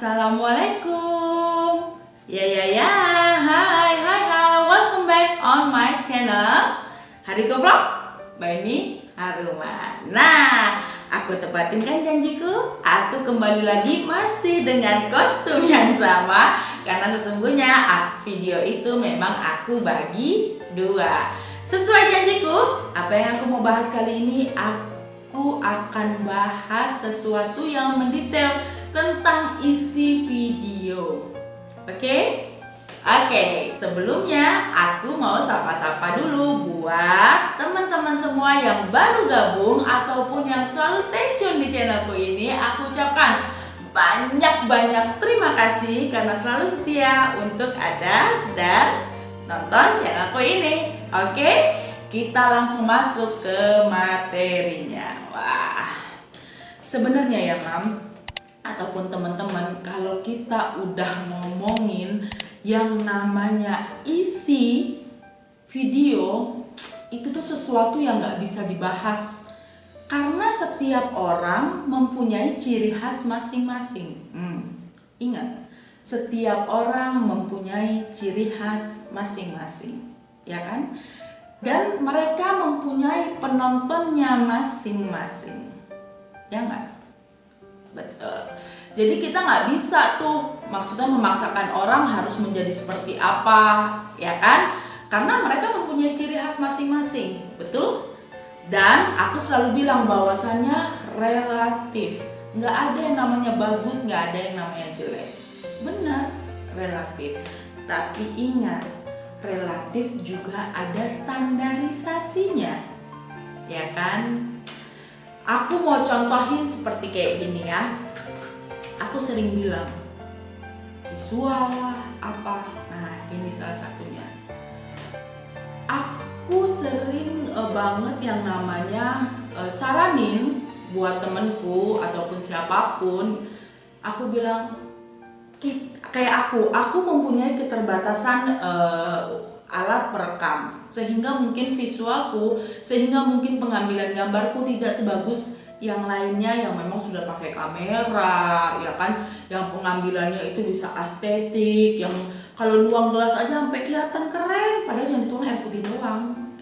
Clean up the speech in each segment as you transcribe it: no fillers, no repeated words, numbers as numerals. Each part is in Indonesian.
Assalamualaikum. Ya. Hai. Welcome back on my channel. Hariko Vlog by me, Haruma. Nah, aku tepatin kan janjiku. Aku kembali lagi masih dengan kostum yang sama. Karena sesungguhnya video itu memang aku bagi dua. Sesuai janjiku, apa yang aku mau bahas kali ini, aku akan bahas sesuatu yang mendetail tentang isi video. Oke, sebelumnya aku mau sapa-sapa dulu buat teman-teman semua yang baru gabung ataupun yang selalu stay tune di channelku ini. Aku ucapkan banyak terima kasih karena selalu setia untuk ada dan nonton channelku ini. Oke, kita langsung masuk ke materinya. Wah, sebenarnya ya ataupun teman-teman, kalau kita udah ngomongin yang namanya isi video, itu tuh sesuatu yang gak bisa dibahas karena setiap orang mempunyai ciri khas masing-masing. Ingat, setiap orang mempunyai ciri khas masing-masing, ya kan? Dan mereka mempunyai penontonnya masing-masing, ya nggak? Betul. Jadi kita nggak bisa tuh maksudnya memaksakan orang harus menjadi seperti apa, ya kan? Karena mereka mempunyai ciri khas masing-masing, betul? Dan aku selalu bilang bahwasannya relatif. Nggak ada yang namanya bagus, nggak ada yang namanya jelek. Benar, relatif. Tapi ingat, relatif juga ada standarisasinya, ya kan? Aku mau contohin seperti kayak gini ya. Aku sering bilang visual lah apa. Nah, ini salah satunya. Aku sering banget yang namanya saranin buat temenku ataupun siapapun. Aku bilang kayak aku mempunyai keterbatasan alat perekam, sehingga mungkin visualku, sehingga mungkin pengambilan gambarku tidak sebagus yang lainnya yang memang sudah pakai kamera, ya kan, yang pengambilannya itu bisa estetik, yang kalau nuang gelas aja sampai kelihatan keren, padahal yang dituang air putih doang.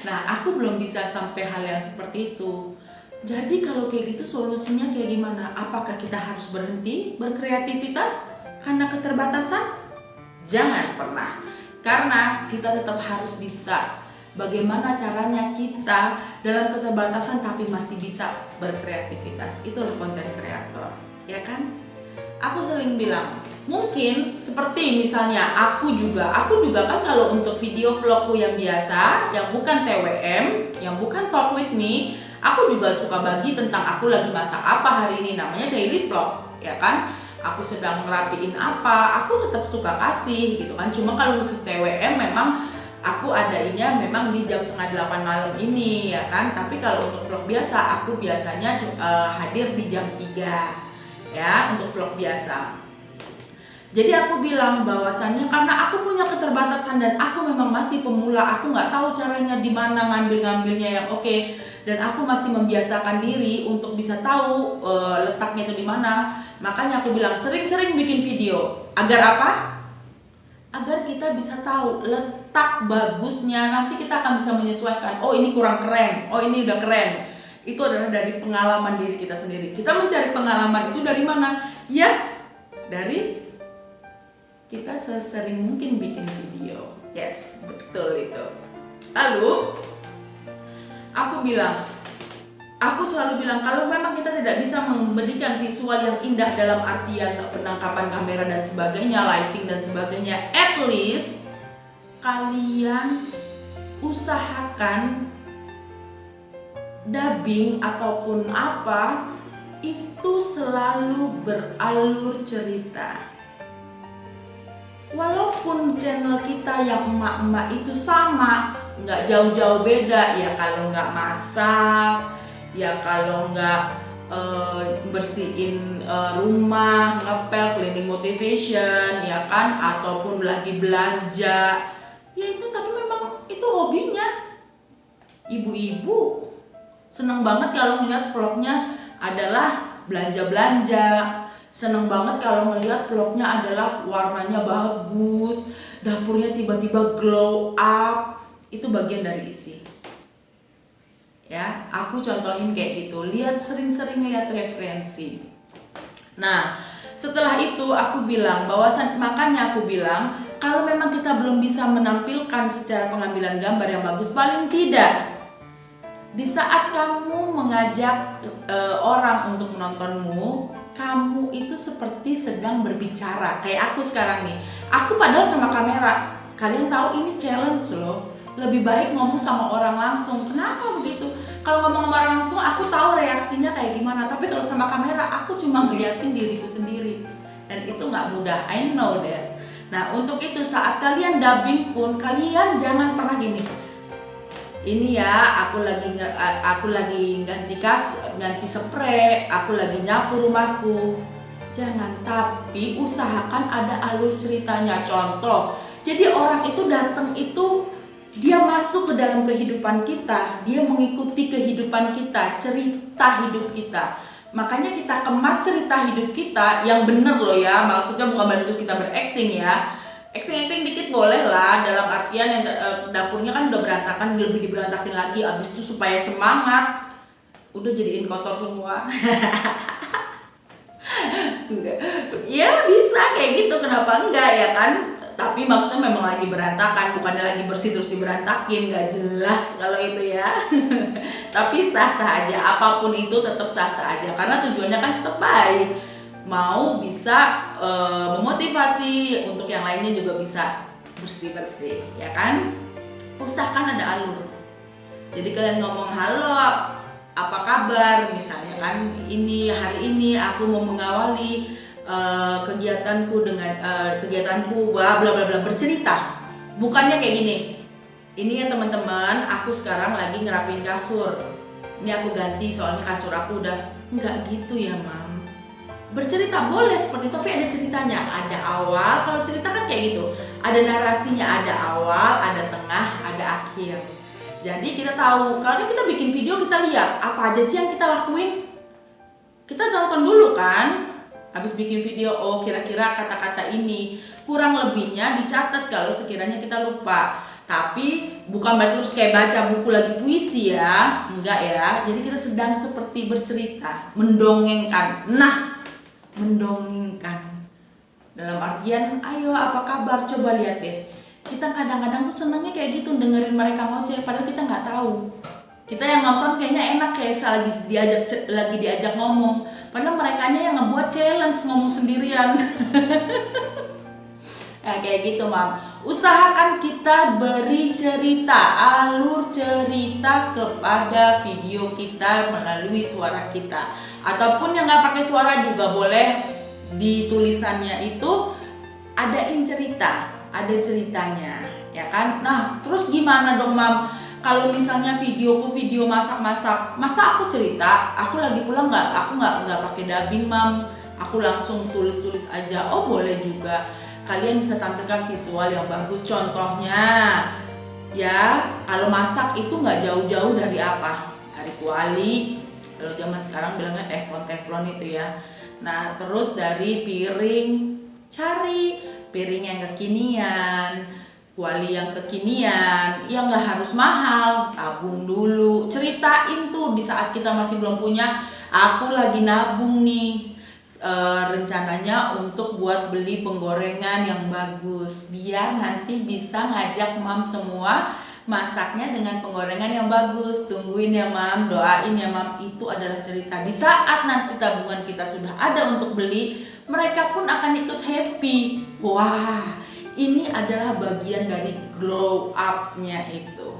Nah, aku belum bisa sampai hal yang seperti itu. Jadi kalau kayak gitu solusinya kayak gimana? Apakah kita harus berhenti berkreativitas karena keterbatasan? Jangan pernah. Karena kita tetap harus bisa. Bagaimana caranya kita dalam keterbatasan tapi masih bisa berkreativitas. Itulah konten kreator, ya kan? Aku sering bilang, mungkin seperti misalnya aku juga kan kalau untuk video vlogku yang biasa, yang bukan TWM, yang bukan talk with me, aku juga suka bagi tentang aku lagi masak apa hari ini, namanya daily vlog, ya kan? Aku sedang ngerapiin apa, aku tetap suka kasih gitu kan. Cuma kalau khusus TWM memang aku adainnya memang di jam 7:30 malam ini, ya kan. Tapi kalau untuk vlog biasa, aku biasanya hadir di jam 3 ya untuk vlog biasa. Jadi aku bilang bahwasannya karena aku punya keterbatasan dan aku memang masih pemula, aku nggak tahu caranya di mana ngambilnya yang oke, dan aku masih membiasakan diri untuk bisa tahu letaknya itu di mana. Makanya aku bilang sering-sering bikin video. Agar apa? Agar kita bisa tahu letak bagusnya. Nanti kita akan bisa menyesuaikan. Oh, ini kurang keren. Oh, ini udah keren. Itu adalah dari pengalaman diri kita sendiri. Kita mencari pengalaman itu dari mana? Ya, dari kita sesering mungkin bikin video. Yes, betul itu. Lalu aku selalu bilang kalau memang kita tidak bisa memberikan visual yang indah dalam artian penangkapan kamera dan sebagainya, lighting dan sebagainya, at least kalian usahakan dubbing ataupun apa itu selalu beralur cerita. Walaupun channel kita yang emak-emak itu sama, nggak jauh-jauh beda, ya kalau nggak masak, ya kalau nggak bersihin rumah, ngepel, cleaning motivation, ya kan, ataupun lagi belanja, ya itu tapi memang itu hobinya. Ibu-ibu seneng banget kalau ngeliat vlognya adalah belanja-belanja, Seneng banget kalau ngelihat vlognya adalah warnanya bagus, dapurnya tiba-tiba glow up. Itu bagian dari isi. Ya, aku contohin kayak gitu. Lihat, sering-sering lihat referensi. Nah, setelah itu aku bilang makanya aku bilang kalau memang kita belum bisa menampilkan secara pengambilan gambar yang bagus, paling tidak di saat kamu mengajak orang untuk menontonmu, kamu itu seperti sedang berbicara. Kayak aku sekarang nih, aku padahal sama kamera. Kalian tahu ini challenge loh. Lebih baik ngomong sama orang langsung. Kenapa begitu? Kalau ngomong sama orang langsung, aku tahu reaksinya kayak gimana. Tapi kalau sama kamera, aku cuma ngeliatin diriku sendiri. Dan itu nggak mudah, I know that. Nah, untuk itu saat kalian dubbing pun, kalian jangan pernah gini. Ini ya, aku lagi ganti spray, aku lagi nyapu rumahku. Jangan, tapi usahakan ada alur ceritanya. Contoh, jadi orang itu datang itu dia masuk ke dalam kehidupan kita, dia mengikuti kehidupan kita, cerita hidup kita. Makanya kita kemas cerita hidup kita yang bener loh ya, maksudnya bukan berarti terus kita berakting ya. Acting dikit boleh lah, dalam artian yang dapurnya kan udah berantakan, lebih diberantakin lagi, abis itu supaya semangat, udah jadiin kotor semua. Enggak. Ya bisa kayak gitu, kenapa enggak ya kan? Tapi maksudnya memang lagi berantakan, bukannya lagi bersih terus diberantakin, nggak jelas kalau itu ya. Tapi sah-sah aja, apapun itu tetap sah-sah aja, karena tujuannya kan tetap baik. Mau bisa memotivasi untuk yang lainnya juga bisa bersih-bersih, ya kan? Usahakan ada alur. Jadi kalian ngomong halo, apa kabar, misalnya kan, hari ini aku mau mengawali kegiatanku bla bla bla bla, bercerita. Bukannya kayak gini. Ini ya teman-teman, aku sekarang lagi ngerapin kasur. Ini aku ganti soalnya kasur aku udah, enggak gitu ya, Mam. Bercerita boleh seperti itu, tapi ada ceritanya, ada awal. Kalau cerita kan kayak gitu, ada narasinya, ada awal, ada tengah, ada akhir. Jadi kita tahu, kalau kita bikin video kita lihat apa aja sih yang kita lakuin. Kita nonton dulu kan, habis bikin video, oh kira-kira kata-kata ini, kurang lebihnya dicatat kalau sekiranya kita lupa. Tapi bukan berarti terus kayak baca buku lagi puisi ya, enggak ya. Jadi kita sedang seperti bercerita, mendongengkan. Nah, mendongengkan dalam artian ayo apa kabar, coba lihat deh. Kita kadang-kadang tuh senangnya kayak gitu, dengerin mereka ngoceh padahal kita nggak tahu. Kita yang nonton kayaknya enak, kayak lagi diajak ngomong, padahal merekanya yang ngebuat challenge ngomong sendirian. Nah, kayak gitu, Mam. Usahakan kita beri cerita, alur cerita kepada video kita melalui suara kita. Ataupun yang nggak pakai suara juga boleh, di tulisannya itu adain cerita, ada ceritanya, ya kan? Nah, terus gimana dong, Mam? Kalau misalnya video masak-masak, masa aku cerita? Aku lagi pulang aku nggak pakai dubbing, Mam. Aku langsung tulis aja. Oh, boleh juga. Kalian bisa tampilkan visual yang bagus. Contohnya, ya kalau masak itu nggak jauh-jauh dari apa? Dari kuali. Kalau zaman sekarang bilangnya teflon itu ya. Nah, terus dari piring, cari piring yang kekinian, kuali yang kekinian, yang nggak harus mahal, tabung dulu. Ceritain tuh di saat kita masih belum punya, aku lagi nabung nih, rencananya untuk buat beli penggorengan yang bagus, biar nanti bisa ngajak Mam semua masaknya dengan penggorengan yang bagus. Tungguin ya, Mam, doain ya, Mam. Itu adalah cerita. Di saat nanti tabungan kita sudah ada untuk beli, mereka pun akan ikut happy. Wah, ini adalah bagian dari glow up-nya itu.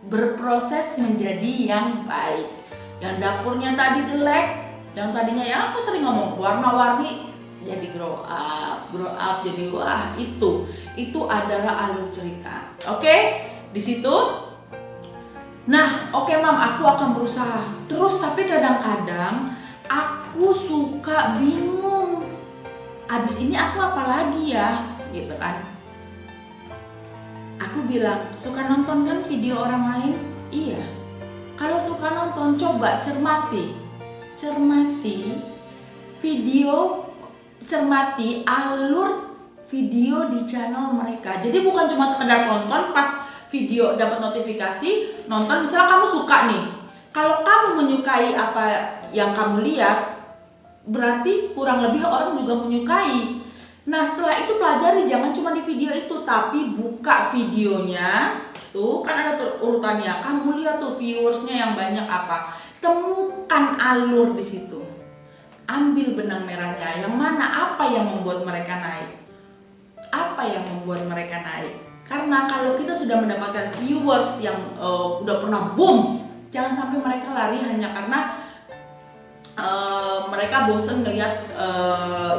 Berproses menjadi yang baik. Yang dapurnya tadi jelek, yang tadinya ya aku sering ngomong warna-warni, jadi grow up jadi wah, itu adalah alur cerita. Oke? Di situ. Nah, oke, Mam, aku akan berusaha terus, tapi kadang-kadang aku suka bingung. Abis ini aku apa lagi ya? Gitu kan. Aku bilang, suka nonton kan video orang lain? Iya. Kalau suka nonton, coba cermati video, cermati alur video di channel mereka. Jadi bukan cuma sekedar nonton, pas video dapat notifikasi nonton, misalnya kamu suka nih, kalau kamu menyukai apa yang kamu lihat, berarti kurang lebih orang juga menyukai. Nah setelah itu pelajari, jangan cuma di video itu, tapi buka videonya. Tuh kan ada tuh urutannya, kamu lihat tuh viewersnya yang banyak apa, temukan alur di situ, ambil benang merahnya, yang mana, apa yang membuat mereka naik, apa yang membuat mereka naik. Karena kalau kita sudah mendapatkan viewers yang udah pernah boom, jangan sampai mereka lari hanya karena mereka bosen ngelihat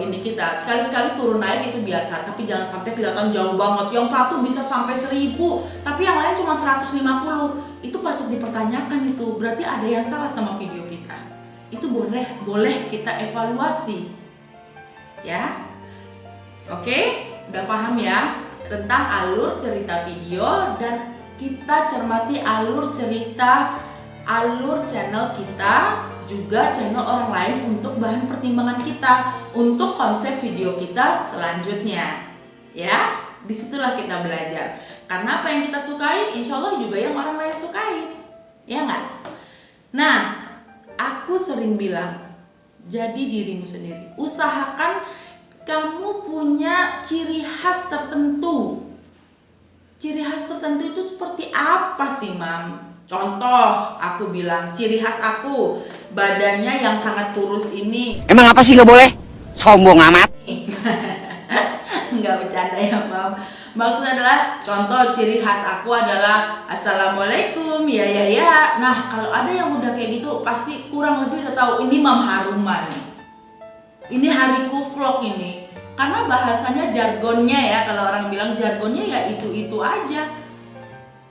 ini kita. Sekali-sekali turun naik itu biasa, tapi jangan sampai kelihatan jauh banget. Yang satu bisa sampai 1000, tapi yang lain cuma 150. Itu patut dipertanyakan itu. Berarti ada yang salah sama video kita. Itu boleh kita evaluasi. Ya. Oke, udah paham ya tentang alur cerita video, dan kita cermati alur cerita, alur channel kita, juga channel orang lain untuk bahan pertimbangan kita untuk konsep video kita selanjutnya. Ya, disitulah kita belajar. Karena apa yang kita sukai, insya Allah juga yang orang lain sukai. Ya nggak? Nah, aku sering bilang, jadi dirimu sendiri. Usahakan kamu punya ciri khas tertentu. Ciri khas tertentu itu seperti apa sih, Mam? Contoh, aku bilang ciri khas aku, badannya yang sangat kurus ini. Emang apa sih nggak boleh? Sombong amat. Nggak bercanda ya, Mam. Maksudnya adalah, contoh ciri khas aku adalah Assalamualaikum, ya. Nah, kalau ada yang udah kayak gitu, pasti kurang lebih udah tahu ini Mam Haruma nih. Ini hariku vlog ini. Karena bahasanya, jargonnya ya, kalau orang bilang jargonnya ya itu aja.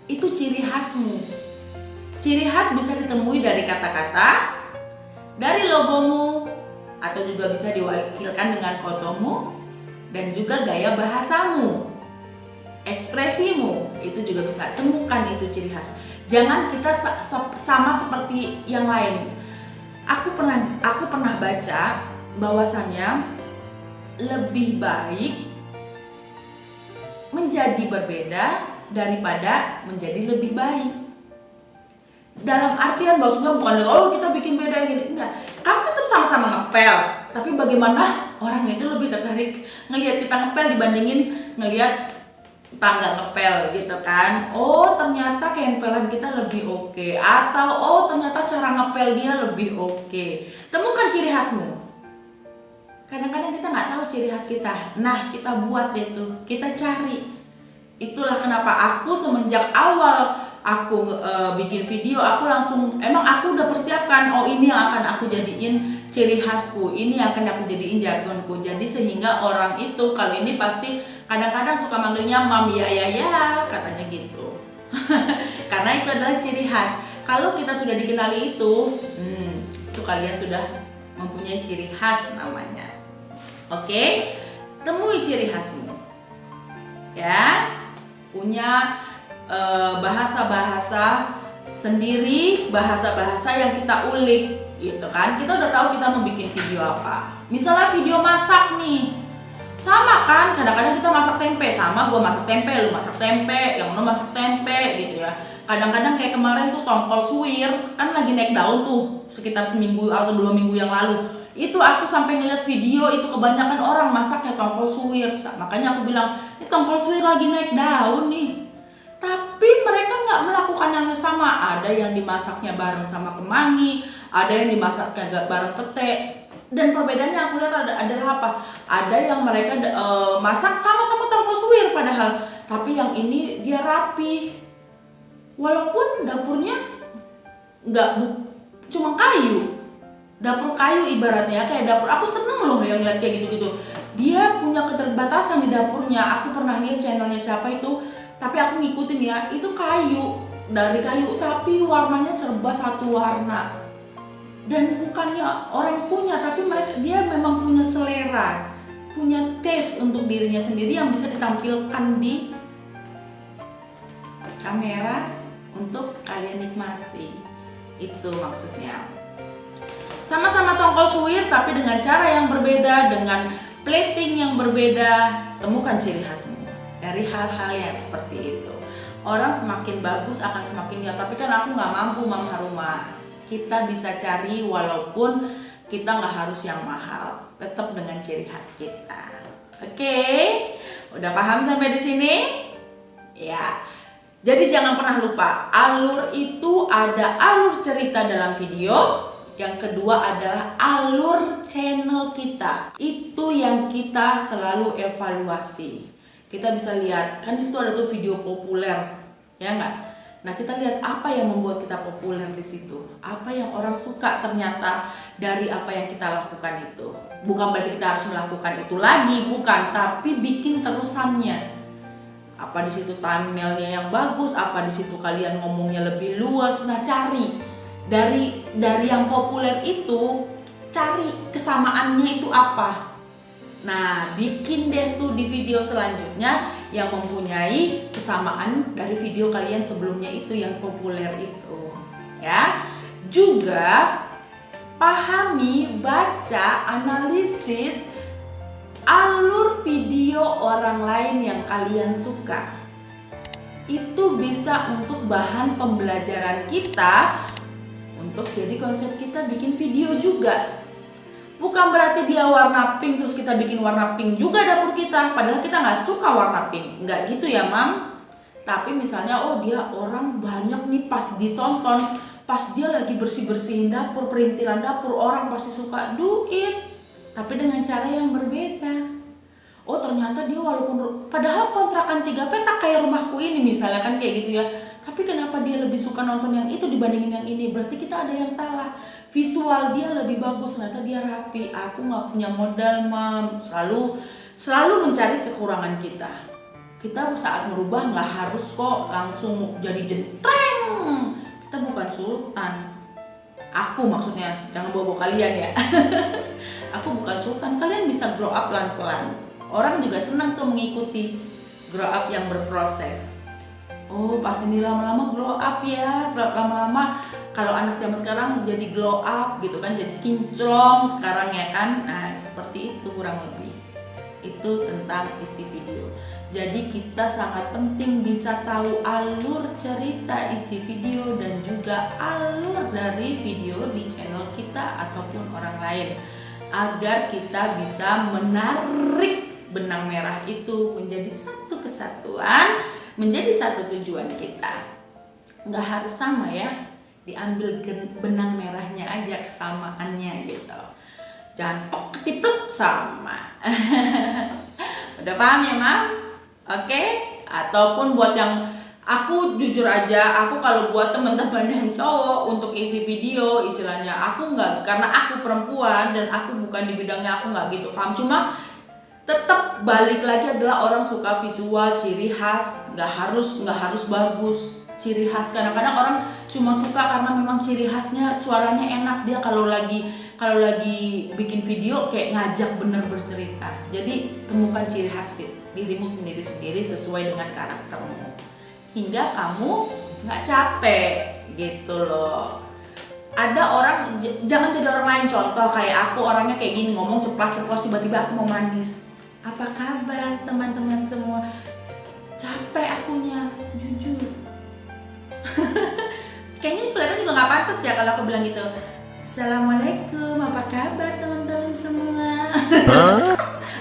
Itu ciri khasmu. Ciri khas bisa ditemui dari kata-kata, dari logomu, atau juga bisa diwakilkan dengan fotomu, dan juga gaya bahasamu, ekspresimu, itu juga bisa. Temukan itu ciri khas. Jangan kita sama seperti yang lain. Aku pernah baca bahwasannya lebih baik menjadi berbeda daripada menjadi lebih baik. Dalam artian maksudnya bukan kita bikin beda gini, enggak. Kamu tetap sama-sama ngepel, tapi bagaimana orang itu lebih tertarik ngelihat kita ngepel dibandingin ngelihat tangga ngepel gitu kan. Oh, ternyata keempelan kita lebih oke, atau oh ternyata cara ngepel dia lebih oke. Temukan ciri khasmu. Kadang-kadang kita nggak tahu ciri khas kita. Nah, kita buat deh tuh, kita cari. Itulah kenapa aku semenjak awal aku bikin video, aku langsung, emang aku udah persiapkan, oh ini yang akan aku jadiin ciri khasku, ini yang akan aku jadiin jargonku. Jadi sehingga orang itu, kalau ini pasti kadang-kadang suka manggilnya Mam, ya, katanya gitu. Karena itu adalah ciri khas. Kalau kita sudah dikenali itu kalian sudah mempunyai ciri khas namanya. Oke, temui ciri khasmu. Ya, punya bahasa-bahasa sendiri, bahasa-bahasa yang kita ulik gitu kan. Kita udah tahu kita mau bikin video apa. Misalnya video masak nih, sama kan, kadang-kadang kita masak tempe, sama gue masak tempe, lu masak tempe, yang lu masak tempe gitu ya. Kadang-kadang kayak kemarin tuh tongkol suwir kan lagi naik daun tuh, sekitar seminggu atau 2 minggu yang lalu. Itu aku sampai ngeliat video itu kebanyakan orang masaknya tongkol suwir. Makanya aku bilang, ini tongkol suwir lagi naik daun nih. Tapi mereka nggak melakukan yang sama. Ada yang dimasaknya bareng sama kemangi, ada yang dimasaknya bareng pete. Dan perbedaannya aku lihat adalah apa? Ada yang mereka masak sama-sama tongkol suwir padahal, tapi yang ini dia rapi. Walaupun dapurnya cuma kayu, dapur kayu ibaratnya, kayak dapur. Aku seneng loh yang lihat kayak gitu-gitu. Dia punya keterbatasan di dapurnya. Aku pernah lihat channelnya siapa itu, tapi aku ngikutin ya, itu kayu, dari kayu, tapi warnanya serba satu warna. Dan bukannya orang punya, tapi dia memang punya selera, punya taste untuk dirinya sendiri yang bisa ditampilkan di kamera untuk kalian nikmati. Itu maksudnya. Sama-sama tongkol coswear tapi dengan cara yang berbeda, dengan plating yang berbeda. Temukan ciri khasmu dari hal-hal yang seperti itu. Orang semakin bagus akan semakin ya, tapi kan aku nggak mampu Mama Haruma. Kita bisa cari walaupun kita nggak harus yang mahal, tetap dengan ciri khas kita. Oke, udah paham sampai di sini? Ya. Jadi jangan pernah lupa, alur itu ada alur cerita dalam video. Yang kedua adalah alur channel kita. Itu yang kita selalu evaluasi. Kita bisa lihat, kan di situ ada tuh video populer, ya nggak? Nah, kita lihat apa yang membuat kita populer di situ. Apa yang orang suka ternyata dari apa yang kita lakukan itu. Bukan berarti kita harus melakukan itu lagi, bukan, tapi bikin terusannya. Apa di situ thumbnailnya yang bagus, apa di situ kalian ngomongnya lebih luas. Nah, cari dari yang populer itu, cari kesamaannya itu apa. Nah, bikin deh tuh di video selanjutnya yang mempunyai kesamaan dari video kalian sebelumnya itu yang populer itu, ya. Juga pahami, baca, analisis alur video orang lain yang kalian suka. Itu bisa untuk bahan pembelajaran kita, untuk jadi konsep kita bikin video juga. Bukan berarti dia warna pink terus kita bikin warna pink juga dapur kita, padahal kita nggak suka warna pink. Nggak gitu ya Mam. Tapi misalnya dia orang banyak nih pas ditonton, pas dia lagi bersih-bersihin dapur, perintilan dapur, orang pasti suka, do it. Tapi dengan cara yang berbeda. Ternyata dia walaupun padahal kontrakan 3 petak kayak rumahku ini misalnya kan kayak gitu ya. Tapi kenapa dia lebih suka nonton yang itu dibandingin yang ini? Berarti kita ada yang salah. Visual dia lebih bagus, ternyata dia rapi. Aku nggak punya modal Mam. Selalu mencari kekurangan kita. Kita saat merubah nggak harus kok langsung jadi jentreng. Kita bukan sultan. Aku maksudnya, jangan bawa kalian ya. Aku bukan sultan, kalian bisa grow up pelan-pelan. Orang juga senang tuh mengikuti grow up yang berproses. Pasti ini lama-lama grow up ya. Lama-lama kalau anak zaman sekarang jadi glow up gitu kan, jadi kinclong sekarang ya kan. Nah, seperti itu kurang lebih. Itu tentang isi video. Jadi kita sangat penting bisa tahu alur cerita isi video dan juga alur dari video di channel kita ataupun orang lain, agar kita bisa menarik benang merah itu menjadi satu kesatuan, menjadi satu tujuan kita. Nggak harus sama ya, diambil benang merahnya aja, kesamaannya gitu. Jangan ketiplek sama. Udah paham ya Mam? Oke? Ataupun buat yang aku jujur aja, aku kalau buat teman-teman yang cowok untuk isi video, istilahnya aku nggak, karena aku perempuan dan aku bukan di bidangnya, aku nggak gitu paham. Cuma tetap balik lagi adalah orang suka visual, ciri khas, nggak harus bagus. Ciri khas, kadang-kadang orang cuma suka karena memang ciri khasnya suaranya enak, dia kalau lagi bikin video kayak ngajak bener bercerita. Jadi temukan ciri khas dirimu sendiri-sendiri sesuai dengan karaktermu, hingga kamu nggak capek gitu loh. Ada orang, jangan jadi orang lain. Contoh kayak aku, orangnya kayak gini, ngomong ceplas-ceplos, tiba-tiba aku mau manis. Apa kabar teman-teman semua? Capek akunya, jujur. Kayaknya kelihatan juga nggak pantas ya kalau aku bilang gitu. Assalamualaikum, apa kabar teman-teman semua?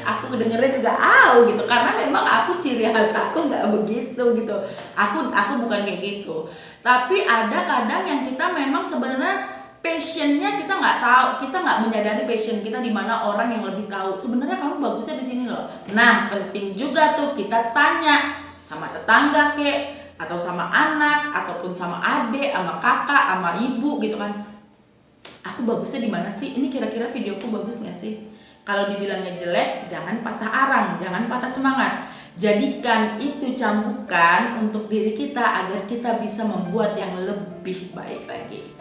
Aku dengernya juga gitu, karena memang aku ciri khas aku nggak begitu gitu. Aku bukan kayak gitu. Tapi ada kadang yang kita memang sebenarnya passionnya kita nggak tahu, kita nggak menyadari passion kita di mana, orang yang lebih tahu. Sebenarnya kamu bagusnya di sini loh. Nah, penting juga tuh kita tanya sama tetangga atau sama anak, ataupun sama adik, sama kakak, sama ibu gitu kan. Aku bagusnya di mana sih? Ini kira-kira videoku bagus nggak sih? Kalau dibilangnya jelek, jangan patah arang, jangan patah semangat. Jadikan itu cambukan untuk diri kita agar kita bisa membuat yang lebih baik lagi.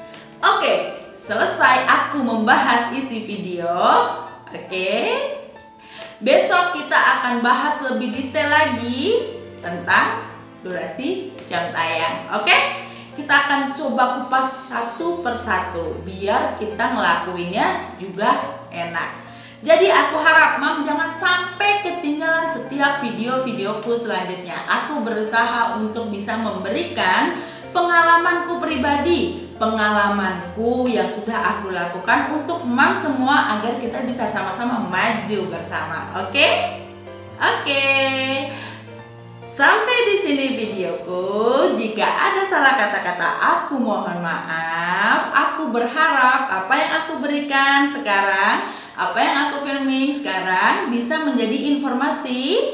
Oke, selesai aku membahas isi video. Oke. Besok kita akan bahas lebih detail lagi tentang durasi jam tayang. Oke? kita akan coba kupas satu persatu biar kita ngelakuinnya juga enak. Jadi aku harap Mam jangan sampai ketinggalan setiap video-videoku selanjutnya. Aku berusaha untuk bisa memberikan pengalamanku pribadi, pengalamanku yang sudah aku lakukan untuk Mam semua agar kita bisa sama-sama maju bersama. Oke? Oke. Sampai di sini videoku. Jika ada salah kata-kata, aku mohon maaf. Aku berharap apa yang aku berikan sekarang, apa yang aku filming sekarang bisa menjadi informasi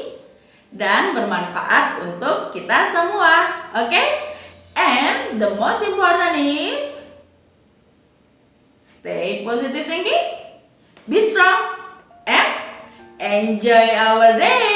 dan bermanfaat untuk kita semua. Oke? And the most important is stay positive thinking, be strong, and enjoy our day.